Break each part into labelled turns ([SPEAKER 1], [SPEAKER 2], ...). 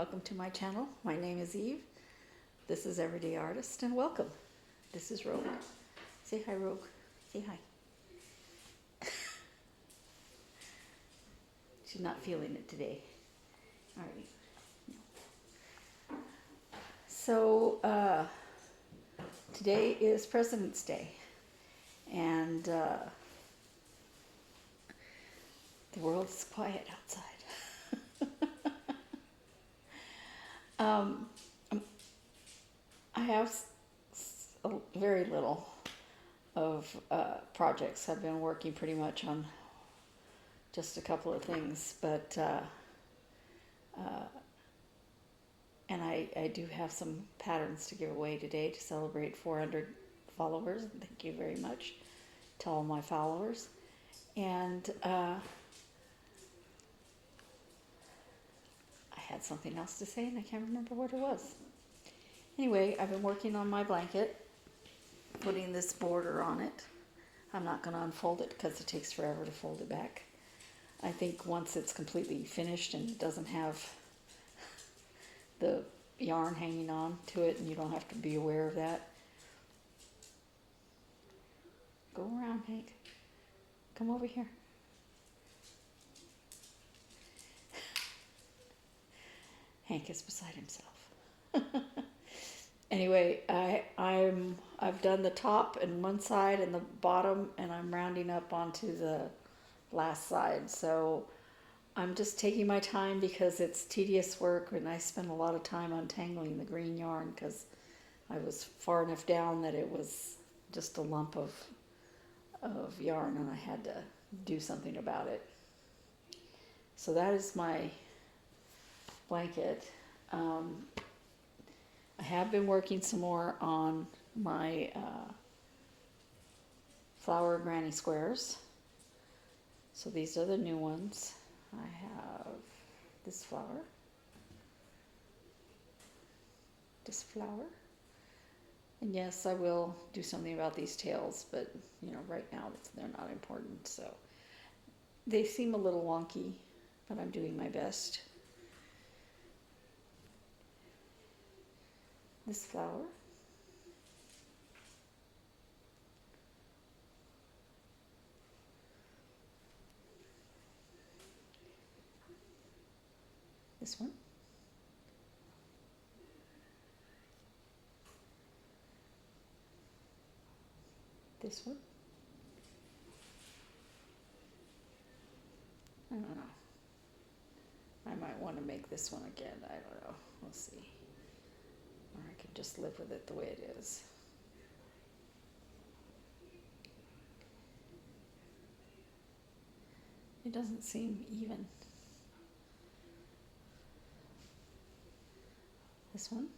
[SPEAKER 1] Welcome to my channel. My name is Eve. This is Everyday Artist, and welcome. This is Rogue. Say hi, Rogue. Say hi. She's not feeling it today. All right. So, today is President's Day, and the world's quiet outside. I have very little of projects. I've been working pretty much on just a couple of things, but and I do have some patterns to give away today to celebrate 400 followers. Thank you very much to all my followers. And I had something else to say and I can't remember what it was. Anyway, I've been working on my blanket, putting this border on it. I'm not going to unfold it because it takes forever to fold it back. I think once it's completely finished and it doesn't have the yarn hanging on to it, and you don't have to be aware of that. Go around, Hank. Come over here. Hank is beside himself. Anyway, I've done the top and one side and the bottom, and I'm rounding up onto the last side. So I'm just taking my time because it's tedious work, and I spend a lot of time untangling the green yarn because I was far enough down that it was just a lump of yarn, and I had to do something about it. So that is my blanket. I have been working some more on my flower granny squares. So these are the new ones. I have this flower, and yes, I will do something about these tails, but you know, right now they're not important. So they seem a little wonky, but I'm doing my best. This flower, this one, this one, I don't know, I might want to make this one again, I don't know, we'll see. Or I can just live with it the way it is. It doesn't seem even. This one.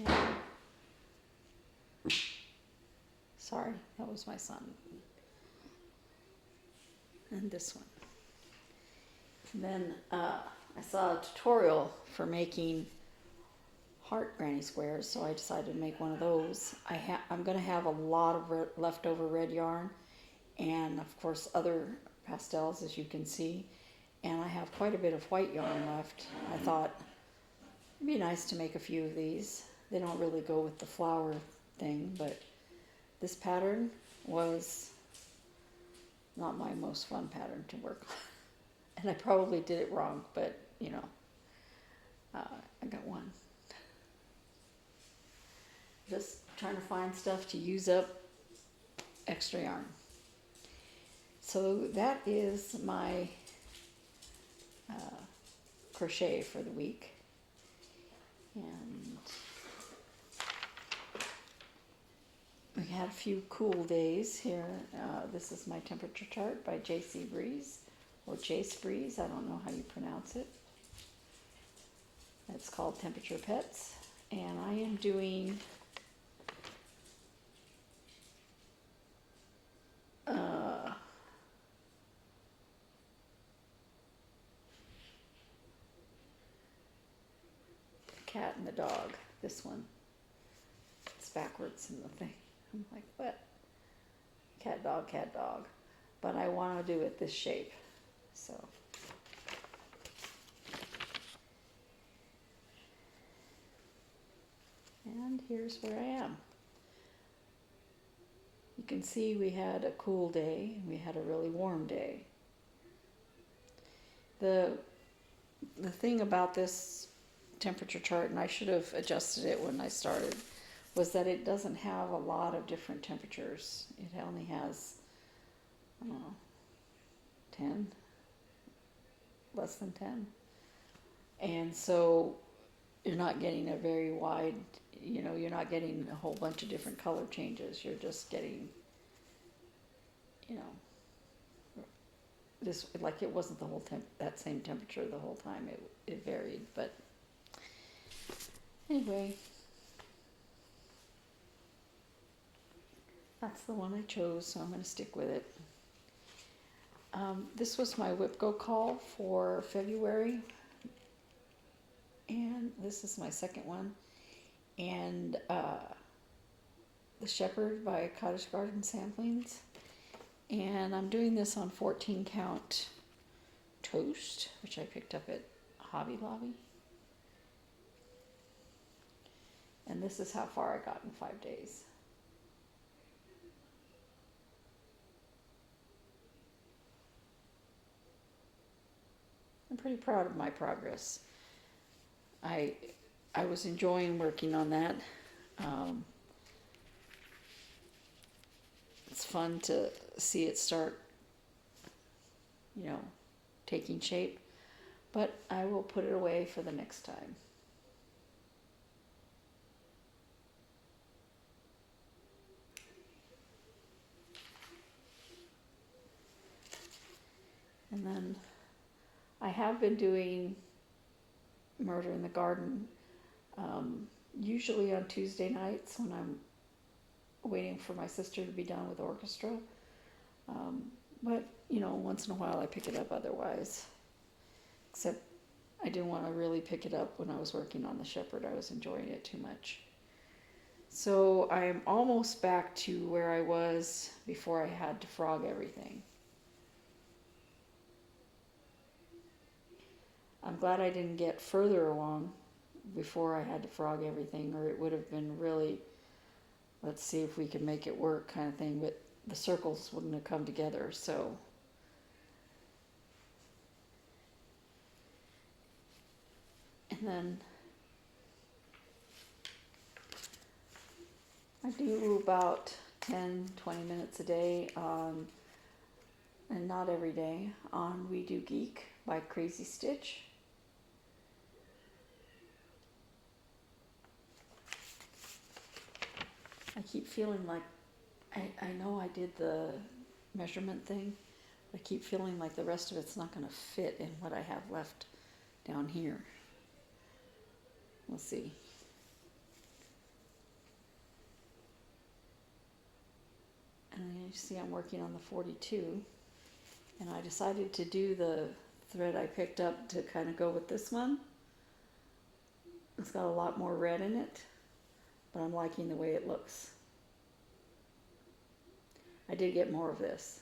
[SPEAKER 1] Yeah. Sorry, that was my son. And this one. And then I saw a tutorial for making heart granny squares, so I decided to make one of those. I'm going to have a lot of leftover red yarn, and of course other pastels, as you can see, and I have quite a bit of white yarn left. I thought it'd be nice to make a few of these. They don't really go with the flower thing, but this pattern was not my most fun pattern to work on. And I probably did it wrong, but you know, I got one. Just trying to find stuff to use up extra yarn. So that is my crochet for the week. And we had a few cool days here. This is my temperature chart by JaceBreeze. Or JaceBreeze, I don't know how you pronounce it. It's called Temperature Pets. And I am doing the cat and the dog. This one. It's backwards in the thing. I'm like, what? Cat, dog, cat, dog. But I want to do it this shape. So and here's where I am. You can see we had a cool day and we had a really warm day. The thing about this temperature chart, and I should have adjusted it when I started, was that it doesn't have a lot of different temperatures. It only has, I don't know, 10, less than 10. And so you're not getting a very wide, you're not getting a whole bunch of different color changes. You're just getting, this, like, it wasn't the whole that same temperature the whole time. It varied, but anyway, that's the one I chose, so I'm going to stick with it. This was my WIPGO call for February, and this is my second one. And The Shepherd by Cottage Garden Samplings. And I'm doing this on 14 count toast, which I picked up at Hobby Lobby. And this is how far I got in 5 days. I'm pretty proud of my progress. I was enjoying working on that. It's fun to see it start, taking shape, but I will put it away for the next time. And then I have been doing Murder in the Garden, usually on Tuesday nights when I'm waiting for my sister to be done with orchestra. But, once in a while I pick it up otherwise. Except I didn't want to really pick it up when I was working on The Shepherd. I was enjoying it too much. So I am almost back to where I was before I had to frog everything. I'm glad I didn't get further along before I had to frog everything, or it would have been really, let's see if we can make it work kind of thing, but the circles wouldn't have come together, so. And then I do about 10, 20 minutes a day on, and not every day, on We Do Geek by CrazzyStitch. I keep feeling like, I know I did the measurement thing, but I keep feeling like the rest of it's not going to fit in what I have left down here. We'll see. And you see I'm working on the 42, and I decided to do the thread I picked up to kind of go with this one. It's got a lot more red in it, but I'm liking the way it looks. I did get more of this.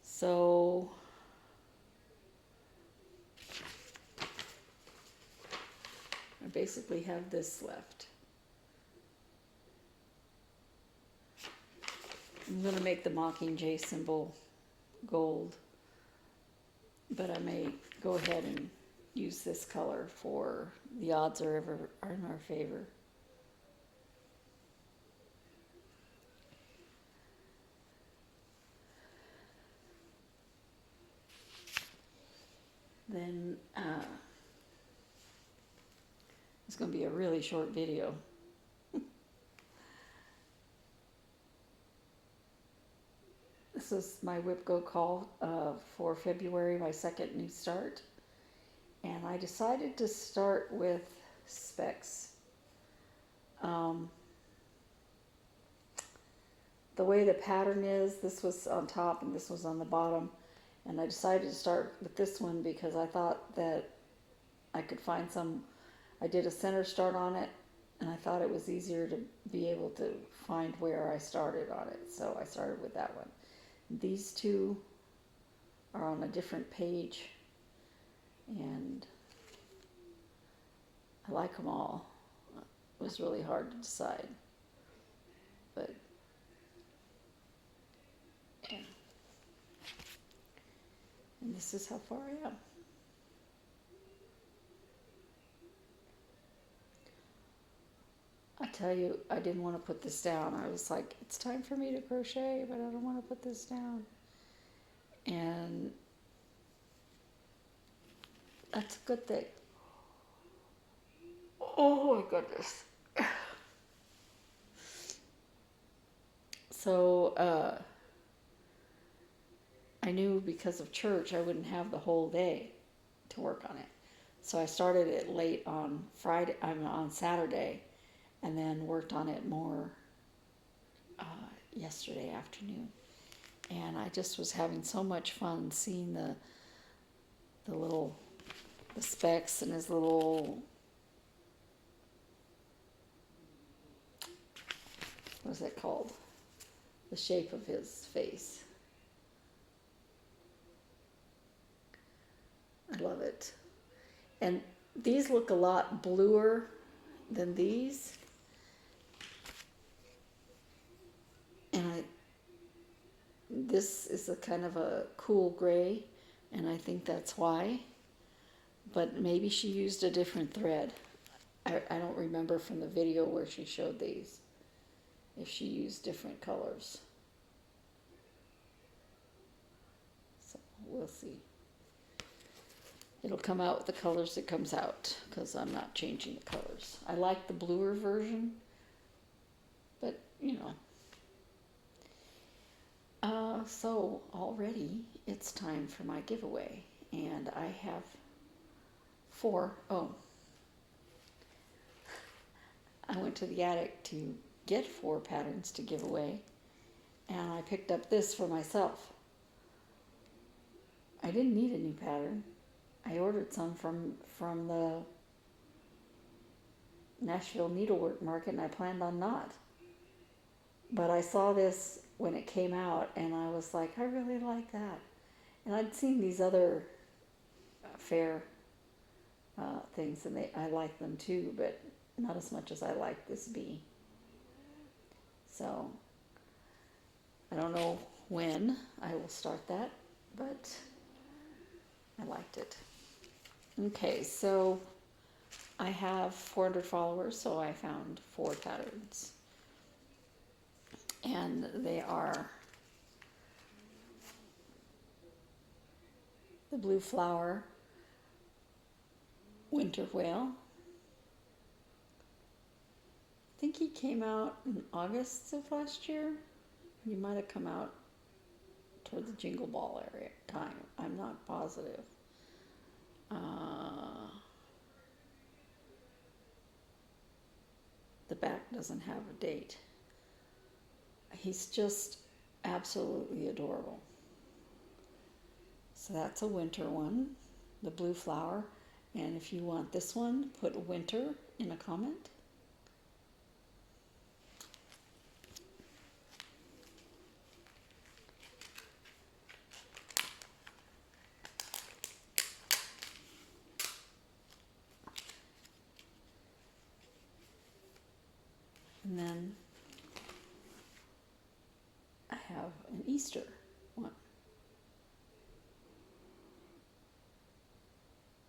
[SPEAKER 1] So I basically have this left. I'm going to make the Mockingjay symbol gold, but I may go ahead and use this color for the odds are ever are in our favor. Then it's going to be a really short video. This is my WIPGO call for February, my second new start. And I decided to start with specs. The way the pattern is, this was on top and this was on the bottom. And I decided to start with this one because I thought that I could find some. I did a center start on it, and I thought it was easier to be able to find where I started on it. So I started with that one. These two are on a different page, and I like them all. was really hard to decide. But yeah. And this is how far I am. I tell you, I didn't want to put this down. I was like, it's time for me to crochet, but I don't want to put this down. And that's a good thing. Oh my goodness. So, I knew because of church I wouldn't have the whole day to work on it. So I started it late on on Saturday, and then worked on it more yesterday afternoon. And I just was having so much fun seeing the specks and his little, what is that called? The shape of his face. I love it. And these look a lot bluer than these. And this is a kind of a cool gray, and I think that's why. But maybe she used a different thread. I don't remember from the video where she showed these, if she used different colors. So we'll see. It'll come out with the colors it comes out, because I'm not changing the colors. I like the bluer version, but you know. So already it's time for my giveaway, and I have 4. Oh, I went to the attic to get 4 patterns to give away, and I picked up this for myself. I didn't need a new pattern. I ordered some from the Nashville Needlework Market, and I planned on not. But I saw this when it came out, and I was like, I really like that. And I'd seen these other fair things, and I like them too, but not as much as I like this bee. So I don't know when I will start that, but I liked it. Okay, so I have 400 followers, so I found 4 patterns. And they are the Blue Flower Winter Whale. I think he came out in August of last year. He might have come out toward the Jingle Ball area time. I'm not positive. The back doesn't have a date. He's just absolutely adorable. So that's a winter one, the Blue Flower. And if you want this one, put winter in a comment. And then I have an Easter one.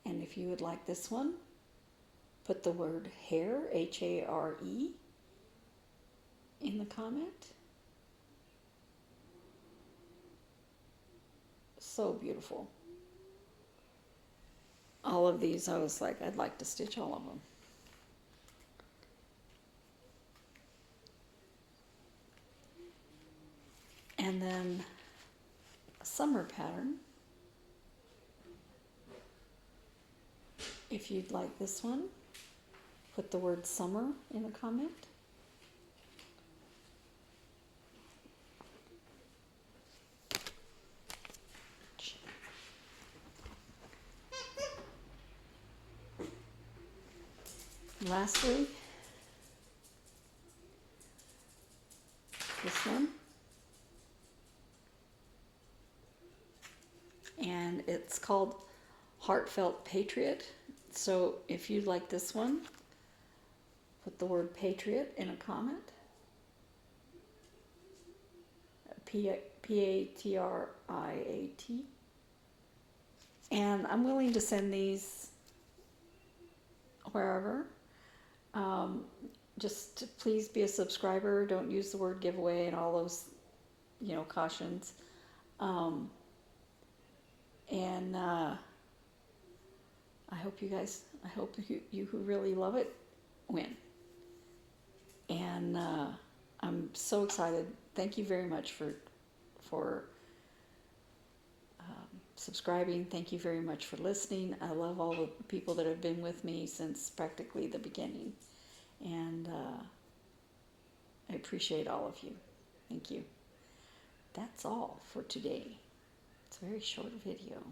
[SPEAKER 1] And if you would like this one, put the word Hare, H-A-R-E, in the comment. So beautiful. All of these, I was like, I'd like to stitch all of them. And then a summer pattern. If you'd like this one, put the word summer in a comment. Lastly, this one. And it's called Heartfelt Patriot. So if you like this one, put the word Patriot in a comment. Patriat. And I'm willing to send these wherever. Just please be a subscriber. Don't use the word giveaway and all those, cautions. And I hope you who really love it win. And I'm so excited. Thank you very much for subscribing. Thank you very much for listening. I love all the people that have been with me since practically the beginning. And I appreciate all of you. Thank you. That's all for today. It's a very short video.